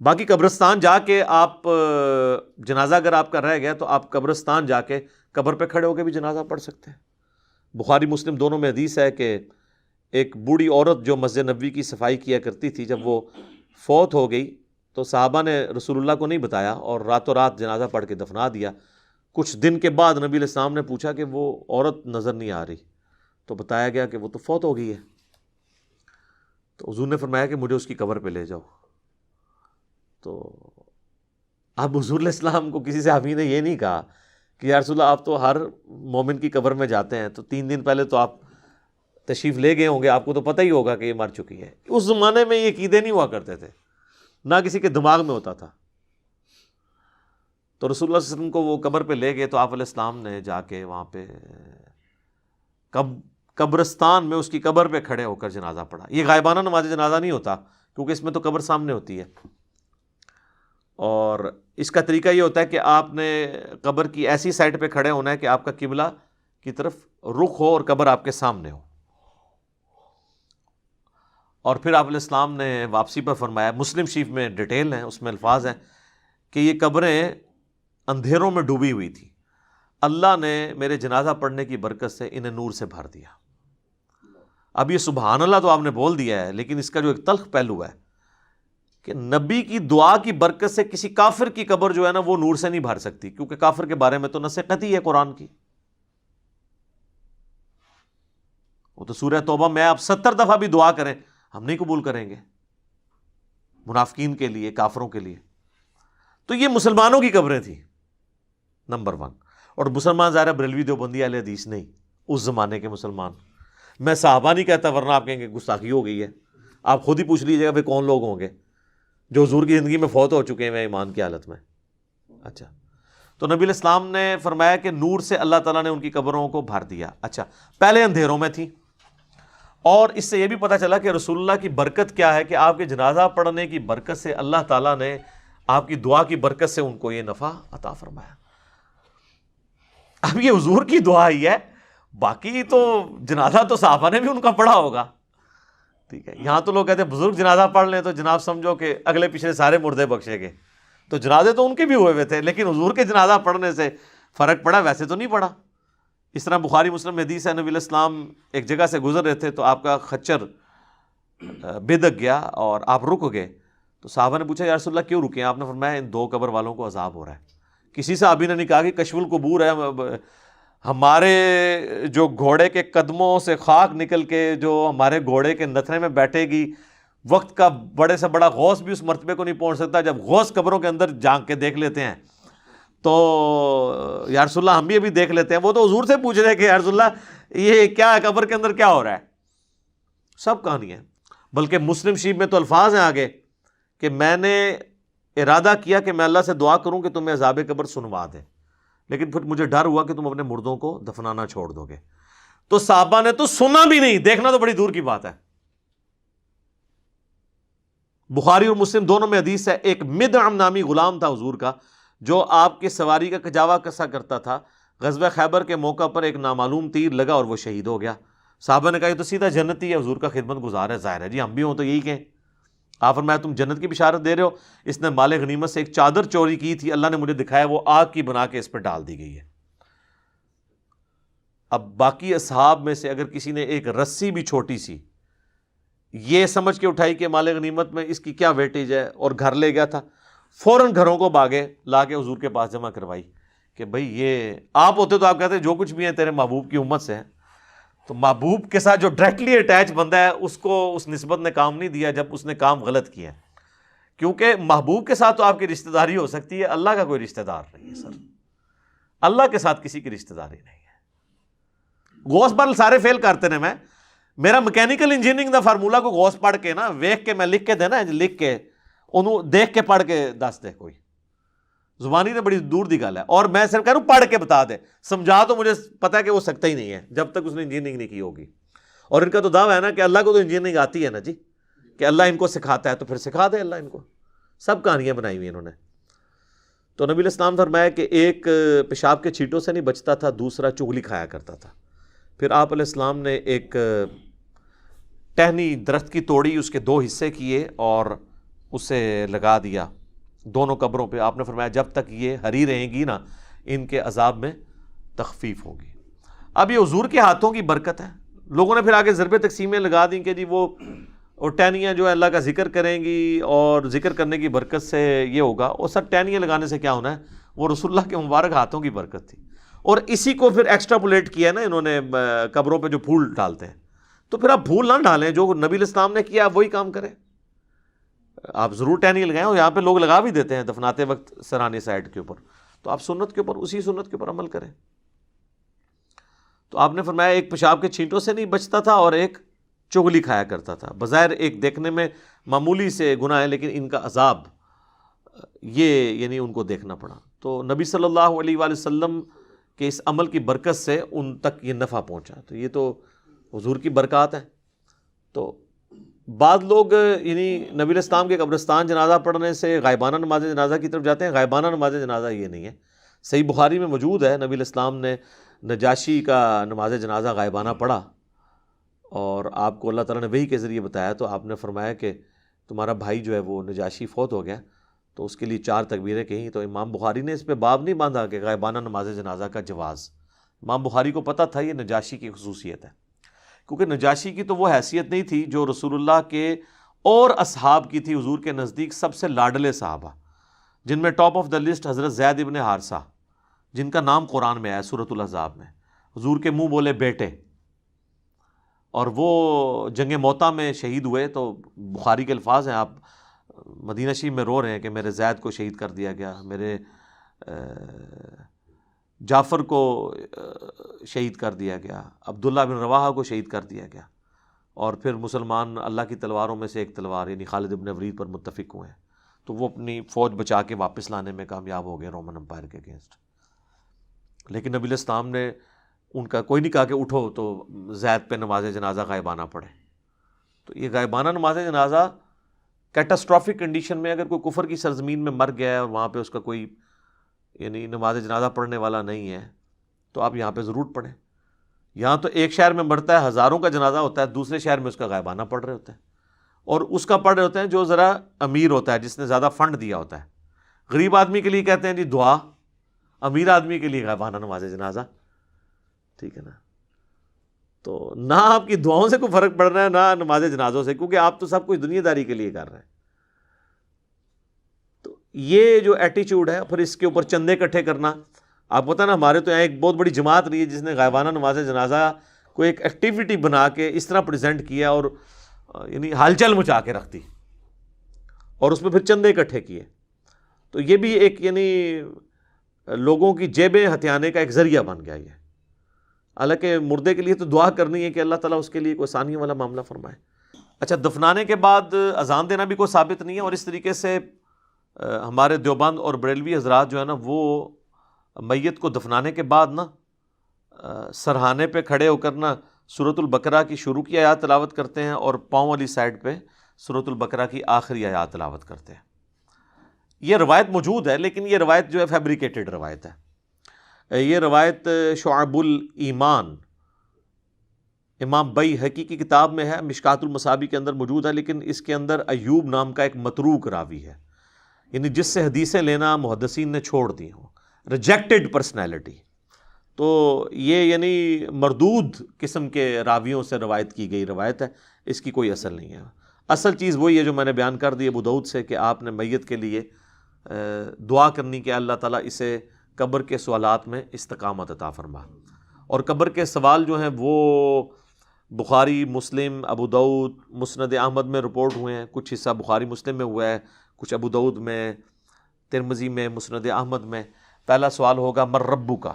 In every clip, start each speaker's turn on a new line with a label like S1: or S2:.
S1: باقی قبرستان جا کے آپ جنازہ اگر آپ کا رہ گیا تو آپ قبرستان جا کے قبر پہ کھڑے ہو کے بھی جنازہ پڑھ سکتے ہیں۔ بخاری مسلم دونوں میں حدیث ہے کہ ایک بوڑھی عورت جو مسجد نبوی کی صفائی کیا کرتی تھی، جب وہ فوت ہو گئی تو صحابہ نے رسول اللہ کو نہیں بتایا اور راتوں رات جنازہ پڑھ کے دفنا دیا۔ کچھ دن کے بعد نبی علیہ السلام نے پوچھا کہ وہ عورت نظر نہیں آ رہی، تو بتایا گیا کہ وہ تو فوت ہو گئی ہے۔ تو حضور نے فرمایا کہ مجھے اس کی قبر پہ لے جاؤ۔ تو اب حضور علیہ السلام کو کسی صحابی نے یہ نہیں کہا کہ یا رسول اللہ آپ تو ہر مومن کی قبر میں جاتے ہیں، تو 3 دن پہلے تو آپ تشریف لے گئے ہوں گے، آپ کو تو پتہ ہی ہوگا کہ یہ مر چکی ہے۔ اس زمانے میں یہ عقیدے نہیں ہوا کرتے تھے، نہ کسی کے دماغ میں ہوتا تھا۔ تو رسول اللہ صلی اللہ علیہ وسلم کو وہ قبر پہ لے گئے تو آپ علیہ السلام نے جا کے وہاں پہ قبرستان میں اس کی قبر پہ کھڑے ہو کر جنازہ پڑھا۔ یہ غائبانہ نماز جنازہ نہیں ہوتا کیونکہ اس میں تو قبر سامنے ہوتی ہے، اور اس کا طریقہ یہ ہوتا ہے کہ آپ نے قبر کی ایسی سائڈ پہ کھڑے ہونا ہے کہ آپ کا قبلہ کی طرف رخ ہو اور قبر آپ کے سامنے ہو۔ اور پھر آپ علیہ السلام نے واپسی پر فرمایا، مسلم شریف میں ڈیٹیل ہیں، اس میں الفاظ ہیں کہ یہ قبریں اندھیروں میں ڈوبی ہوئی تھی، اللہ نے میرے جنازہ پڑھنے کی برکت سے انہیں نور سے بھر دیا۔ اب یہ سبحان اللہ تو آپ نے بول دیا ہے، لیکن اس کا جو ایک تلخ پہلو ہے کہ نبی کی دعا کی برکت سے کسی کافر کی قبر جو ہے نا وہ نور سے نہیں بھر سکتی، کیونکہ کافر کے بارے میں تو نص قطعی ہے قرآن کی۔ وہ تو سورہ توبہ میں آپ 70 دفعہ بھی دعا کریں ہم نہیں قبول کریں گے، منافقین کے لیے، کافروں کے لیے۔ تو یہ مسلمانوں کی قبریں تھیں نمبر 1۔ اور مسلمان ظاہر بریلوی دیوبندی اہل حدیث نہیں، اس زمانے کے مسلمان۔ میں صحابہ نہیں کہتا ورنہ آپ کہیں گے گستاخی ہو گئی ہے، آپ خود ہی پوچھ لیجیے گا پھر کون لوگ ہوں گے جو حضور کی زندگی میں فوت ہو چکے ہیں ایمان کی حالت میں۔ اچھا، تو نبی علیہ السلام نے فرمایا کہ نور سے اللہ تعالیٰ نے ان کی قبروں کو بھر دیا۔ اچھا، پہلے اندھیروں میں تھی، اور اس سے یہ بھی پتہ چلا کہ رسول اللہ کی برکت کیا ہے کہ آپ کے جنازہ پڑھنے کی برکت سے اللہ تعالیٰ نے آپ کی دعا کی برکت سے ان کو یہ نفع عطا فرمایا۔ اب یہ حضور کی دعا ہی ہے، باقی تو جنازہ تو صحابہ نے بھی ان کا پڑھا ہوگا، ٹھیک ہے۔ یہاں تو لوگ کہتے ہیں بزرگ جنازہ پڑھ لیں تو جناب سمجھو کہ اگلے پچھلے سارے مردے بخشے گئے، تو جنازے تو ان کے بھی ہوئے تھے، لیکن حضور کے جنازہ پڑھنے سے فرق پڑا، ویسے تو نہیں پڑا۔ اس طرح بخاری مسلم میں حدیث ہے، نبی علیہ السلام ایک جگہ سے گزر رہے تھے تو آپ کا خچر بدک گیا اور آپ رک گئے، تو صحابہ نے پوچھا یا رسول اللہ کیوں رکے ہیں؟ آپ نے فرمایا ان 2 قبر والوں کو عذاب ہو رہا ہے۔ کسی صحابی نے نہیں کہا کہ کشف القبور ہے، ہمارے جو گھوڑے کے قدموں سے خاک نکل کے جو ہمارے گھوڑے کے نتھنے میں بیٹھے گی، وقت کا بڑے سے بڑا غوث بھی اس مرتبے کو نہیں پہنچ سکتا، جب غوث قبروں کے اندر جھانک کے دیکھ لیتے ہیں تو یا رسول اللہ ہم بھی ابھی دیکھ لیتے ہیں۔ وہ تو حضور سے پوچھ رہے ہیں کہ یا رسول اللہ یہ کیا ہے، قبر کے اندر کیا ہو رہا ہے؟ سب کہانی ہے۔ بلکہ مسلم شریف میں تو الفاظ ہیں آگے کہ میں نے ارادہ کیا کہ میں اللہ سے دعا کروں کہ تمہیں عذاب قبر سنوا دے، لیکن پھر مجھے ڈر ہوا کہ تم اپنے مردوں کو دفنانا چھوڑ دو گے۔ تو صحابہ نے تو سنا بھی نہیں، دیکھنا تو بڑی دور کی بات ہے۔ بخاری اور مسلم دونوں میں حدیث ہے، ایک مدعم نامی غلام تھا حضور کا جو آپ کے سواری کا کجاوا کسا کرتا تھا۔ غزوہ خیبر کے موقع پر ایک نامعلوم تیر لگا اور وہ شہید ہو گیا۔ صحابہ نے کہا یہ تو سیدھا جنتی ہے، حضور کا خدمت گزار ہے، ظاہر ہے جی ہم بھی ہوں تو یہی کہیں۔ آپ فرمایا تم جنت کی بشارت دے رہے ہو، اس نے مال غنیمت سے ایک چادر چوری کی تھی، اللہ نے مجھے دکھایا وہ آگ کی بنا کے اس پہ ڈال دی گئی ہے۔ اب باقی اصحاب میں سے اگر کسی نے ایک رسی بھی چھوٹی سی یہ سمجھ کے اٹھائی کہ مال غنیمت میں اس کی کیا ویٹیج ہے اور گھر لے گیا تھا، فوراً گھروں کو باغے لا کے حضور کے پاس جمع کروائی کہ بھئی یہ آپ ہوتے تو آپ کہتے جو کچھ بھی ہیں تیرے محبوب کی امت سے ہیں۔ تو محبوب کے ساتھ جو ڈائریکٹلی اٹیچ بندہ ہے اس کو اس نسبت نے کام نہیں دیا جب اس نے کام غلط کیا، کیونکہ محبوب کے ساتھ تو آپ کی رشتہ داری ہو سکتی ہے، اللہ کا کوئی رشتہ دار نہیں ہے سر، اللہ کے ساتھ کسی کی رشتہ داری نہیں ہے۔ غوث پر سارے فیل کرتے ہیں، میں میرا میکینیکل انجینئرنگ دا فارمولا کو غوث پڑھ کے نا ویکھ کے میں لکھ کے دینا لکھ کے انہوں دیکھ کے پڑھ کے دس دے، کوئی زبانی تو بڑی دور دی گل ہے، اور میں صرف کہہ رہا ہوں پڑھ کے بتا دے، سمجھا تو مجھے پتا ہے کہ وہ سکتا ہی نہیں ہے جب تک اس نے انجینئرنگ نہیں کی ہوگی۔ اور ان کا تو دعویٰ ہے نا کہ اللہ کو تو انجینئرنگ آتی ہے نا جی، کہ اللہ ان کو سکھاتا ہے تو پھر سکھا دے اللہ ان کو، سب کہانیاں بنائی ہوئی انہوں نے۔ تو نبی علیہ السلام فرمایا کہ ایک پیشاب کے چھینٹوں سے نہیں بچتا تھا، دوسرا چغلی کھایا کرتا تھا۔ پھر آپ علیہ السلام نے ایک ٹہنی درخت کی توڑی، اس کے 2 حصے کیے اور اسے لگا دیا دونوں قبروں پہ. آپ نے فرمایا جب تک یہ ہری رہیں گی نا ان کے عذاب میں تخفیف ہوگی. اب یہ حضور کے ہاتھوں کی برکت ہے. لوگوں نے پھر آگے ضرب تقسیمیں لگا دیں کہ جی وہ ٹہنیاں جو ہے اللہ کا ذکر کریں گی اور ذکر کرنے کی برکت سے یہ ہوگا. اور سر ٹہنیاں لگانے سے کیا ہونا ہے؟ وہ رسول اللہ کے مبارک ہاتھوں کی برکت تھی. اور اسی کو پھر ایکسٹراپولیٹ کیا نا انہوں نے قبروں پہ جو پھول ڈالتے ہیں. تو پھر آپ پھول نہ ڈالیں, جو نبی علیہ السلام نے کیا وہی کام کریں. آپ ضرور ٹہنی لگائیں, اور یہاں پہ لوگ لگا بھی دیتے ہیں دفناتے وقت سرانی سائڈ کے اوپر. تو آپ سنت کے اوپر, اسی سنت کے اوپر عمل کریں. تو آپ نے فرمایا ایک پیشاب کے چھینٹوں سے نہیں بچتا تھا اور ایک چغلی کھایا کرتا تھا. بظاہر ایک دیکھنے میں معمولی سے گناہ ہے, لیکن ان کا عذاب یہ یعنی ان کو دیکھنا پڑا. تو نبی صلی اللہ علیہ وآلہ وسلم کے اس عمل کی برکت سے ان تک یہ نفع پہنچا. تو یہ تو حضور کی برکات ہیں. تو بعض لوگ یعنی نبی علیہ السلام کے قبرستان جنازہ پڑھنے سے غائبانہ نماز جنازہ کی طرف جاتے ہیں. غائبانہ نماز جنازہ یہ نہیں ہے. صحیح بخاری میں موجود ہے نبی علیہ السلام نے نجاشی کا نماز جنازہ غائبانہ پڑھا, اور آپ کو اللہ تعالیٰ نے وحی کے ذریعے بتایا. تو آپ نے فرمایا کہ تمہارا بھائی جو ہے وہ نجاشی فوت ہو گیا, تو اس کے لیے 4 تکبیریں کہیں. تو امام بخاری نے اس پہ باب نہیں باندھا کہ غائبانہ نماز جنازہ کا جواز. امام بخاری کو پتہ تھا یہ نجاشی کی خصوصیت ہے, کیونکہ نجاشی کی تو وہ حیثیت نہیں تھی جو رسول اللہ کے اور اصحاب کی تھی. حضور کے نزدیک سب سے لاڈلے صحابہ, جن میں ٹاپ آف دا لسٹ حضرت زید ابن حارثہ, جن کا نام قرآن میں آیا سورۃ الاحزاب میں. حضور کے منہ بولے بیٹے, اور وہ جنگ موتا میں شہید ہوئے. تو بخاری کے الفاظ ہیں, آپ مدینہ شریف میں رو رہے ہیں کہ میرے زید کو شہید کر دیا گیا, میرے جعفر کو شہید کر دیا گیا, عبداللہ بن رواحہ کو شہید کر دیا گیا. اور پھر مسلمان اللہ کی تلواروں میں سے ایک تلوار یعنی خالد ابن ولید پر متفق ہوئے ہیں. تو وہ اپنی فوج بچا کے واپس لانے میں کامیاب ہو گئے رومن امپائر کے اگینسٹ. لیکن نبی علیہ السلام نے ان کا کوئی نہیں کہا کہ اٹھو تو زید پہ نماز جنازہ غائبانہ پڑھے. تو یہ غائبانہ نماز جنازہ کیٹاسٹرافک کنڈیشن میں, اگر کوئی کفر کی سرزمین میں مر گیا ہے اور وہاں پہ اس کا کوئی یعنی نماز جنازہ پڑھنے والا نہیں ہے, تو آپ یہاں پہ ضرور پڑھیں. یہاں تو ایک شہر میں مرتا ہے, ہزاروں کا جنازہ ہوتا ہے, دوسرے شہر میں اس کا غائبانہ پڑھ رہے ہوتے ہیں. اور اس کا پڑھ رہے ہوتے ہیں جو ذرا امیر ہوتا ہے, جس نے زیادہ فنڈ دیا ہوتا ہے. غریب آدمی کے لیے کہتے ہیں جی دعا, امیر آدمی کے لیے غائبانہ نماز جنازہ. ٹھیک ہے نا. تو نہ آپ کی دعاؤں سے کوئی فرق پڑ رہا ہے نہ نماز جنازوں سے, کیونکہ آپ تو سب کچھ دنیا داری کے لیے کر رہے ہیں. تو یہ جو ایٹیچیوڈ ہے, پھر اس کے اوپر چندے اکٹھے کرنا. آپ پتہ نا ہمارے تو یہاں ایک بہت بڑی جماعت رہی ہے جس نے غائبانہ نماز جنازہ کو ایک ایکٹیویٹی بنا کے اس طرح پریزنٹ کیا اور یعنی ہلچل مچا کے رکھ دی, اور اس میں پھر چندے اکٹھے کیے. تو یہ بھی ایک یعنی لوگوں کی جیبیں ہتھیانے کا ایک ذریعہ بن گیا یہ. حالانکہ مردے کے لیے تو دعا کرنی ہے کہ اللہ تعالیٰ اس کے لیے کوئی آسانیوں والا معاملہ فرمائے. اچھا, دفنانے کے بعد اذان دینا بھی کوئی ثابت نہیں ہے. اور اس طریقے سے ہمارے دیوبند اور بریلوی حضرات جو ہے نا وہ میت کو دفنانے کے بعد نا سرہانے پہ کھڑے ہو کر نا سورۃ البقرہ کی شروع کی آیات تلاوت کرتے ہیں, اور پاؤں والی سائڈ پہ سورۃ البقرہ کی آخری آیات تلاوت کرتے ہیں. یہ روایت موجود ہے, لیکن یہ روایت جو ہے فیبریکیٹڈ روایت ہے. یہ روایت شعب الایمان امام بیہقی کی کتاب میں ہے, مشکات المصابیح کے اندر موجود ہے, لیکن اس کے اندر ایوب نام کا ایک متروک راوی ہے, یعنی جس سے حدیثیں لینا محدثین نے چھوڑ دی ہوں, ریجیکٹڈ پرسنالٹی. تو یہ یعنی مردود قسم کے راویوں سے روایت کی گئی روایت ہے, اس کی کوئی اصل نہیں ہے. اصل چیز وہی ہے جو میں نے بیان کر دی ابو داؤد سے, کہ آپ نے میت کے لیے دعا کرنی کہ اللہ تعالیٰ اسے قبر کے سوالات میں استقامت عطا فرما. اور قبر کے سوال جو ہیں وہ بخاری, مسلم, ابو داؤد, مسند احمد میں رپورٹ ہوئے ہیں. کچھ حصہ بخاری مسلم میں ہوا ہے, کچھ ابو داؤد میں, ترمذی میں, مسند احمد میں. پہلا سوال ہوگا مر ربو کا,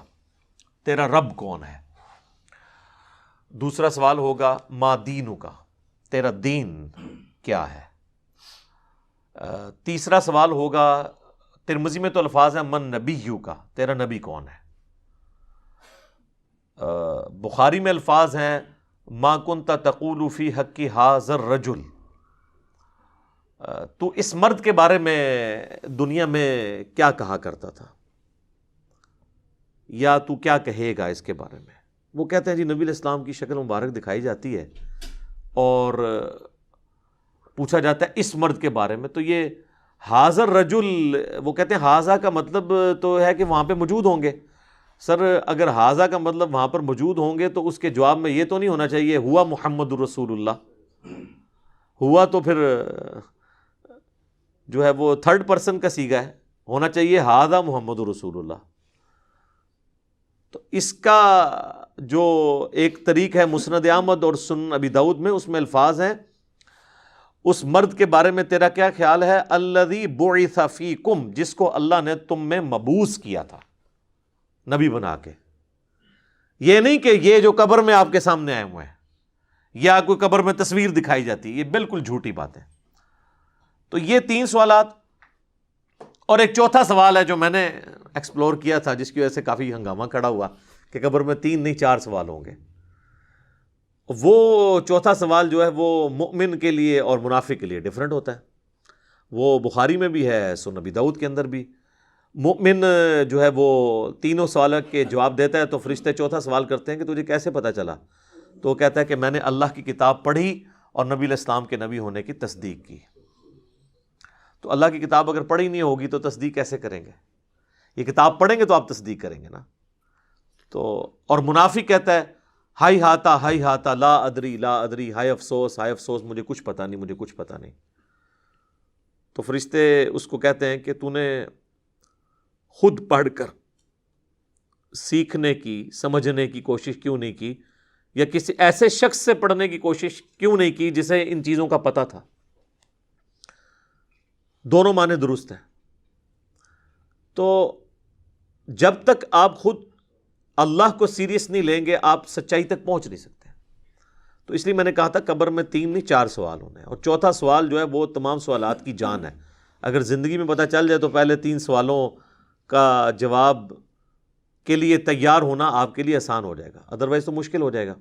S1: تیرا رب کون ہے. دوسرا سوال ہوگا ما دینو کا, تیرا دین کیا ہے. تیسرا سوال ہوگا, ترمذی میں تو الفاظ ہیں من نبیو کا, تیرا نبی کون ہے. بخاری میں الفاظ ہیں ما کنت تقول فی حق ھذا الرجل, تو اس مرد کے بارے میں دنیا میں کیا کہا کرتا تھا, یا تو کیا کہے گا اس کے بارے میں. وہ کہتے ہیں جی نبی علیہ السلام کی شکل مبارک دکھائی جاتی ہے, اور پوچھا جاتا ہے اس مرد کے بارے میں، تو یہ حاضر رجل، وہ کہتے ہیں حاضہ کا مطلب تو ہے کہ وہاں پہ موجود ہوں گے. سر اگر حاضہ کا مطلب وہاں پر موجود ہوں گے تو اس کے جواب میں یہ تو نہیں ہونا چاہیے ہوا محمد الرسول اللہ. ہوا تو پھر جو ہے وہ تھرڈ پرسن کا صیغہ ہے، ہونا چاہیے حاضہ محمد الرسول اللہ. تو اس کا جو ایک طریق ہے مسند احمد اور سنن ابی داؤد میں، اس میں الفاظ ہیں اس مرد کے بارے میں تیرا کیا خیال ہے؟ الذی بعث فیکم، جس کو اللہ نے تم میں مبعوث کیا تھا نبی بنا کے. یہ نہیں کہ یہ جو قبر میں آپ کے سامنے آئے ہوئے ہیں یا کوئی قبر میں تصویر دکھائی جاتی ہے، یہ بالکل جھوٹی بات ہے. تو یہ 3 سوالات، اور ایک چوتھا سوال ہے جو میں نے ایکسپلور کیا تھا جس کی وجہ سے کافی ہنگامہ کھڑا ہوا کہ قبر میں 3 نہیں 4 سوال ہوں گے. وہ چوتھا سوال جو ہے وہ مؤمن کے لیے اور منافق کے لیے ڈیفرنٹ ہوتا ہے. وہ بخاری میں بھی ہے، سنن ابی داؤد کے اندر بھی. مؤمن جو ہے وہ تینوں سوالوں کے جواب دیتا ہے تو فرشتے چوتھا سوال کرتے ہیں کہ تجھے کیسے پتہ چلا؟ تو وہ کہتا ہے کہ میں نے اللہ کی کتاب پڑھی اور نبی علیہ السلام کے نبی ہونے کی تصدیق کی. تو اللہ کی کتاب اگر پڑھی نہیں ہوگی تو تصدیق کیسے کریں گے؟ یہ کتاب پڑھیں گے تو آپ تصدیق کریں گے نا. تو اور منافق کہتا ہے ہائی ہاتا لا ادری، ہائے افسوس مجھے کچھ پتہ نہیں. تو فرشتے اس کو کہتے ہیں کہ تو نے خود پڑھ کر سیکھنے کی سمجھنے کی کوشش کیوں نہیں کی، یا کسی ایسے شخص سے پڑھنے کی کوشش کیوں نہیں کی جسے ان چیزوں کا پتہ تھا؟ دونوں معنی درست ہیں. تو جب تک آپ خود اللہ کو سیریس نہیں لیں گے آپ سچائی تک پہنچ نہیں سکتے. تو اس لیے میں نے کہا تھا قبر میں 3 نہیں 4 سوال ہونے ہیں، اور چوتھا سوال جو ہے وہ تمام سوالات کی جان ہے. اگر زندگی میں پتہ چل جائے تو پہلے 3 سوالوں کا جواب کے لیے تیار ہونا آپ کے لیے آسان ہو جائے گا، ادروائز تو مشکل ہو جائے گا.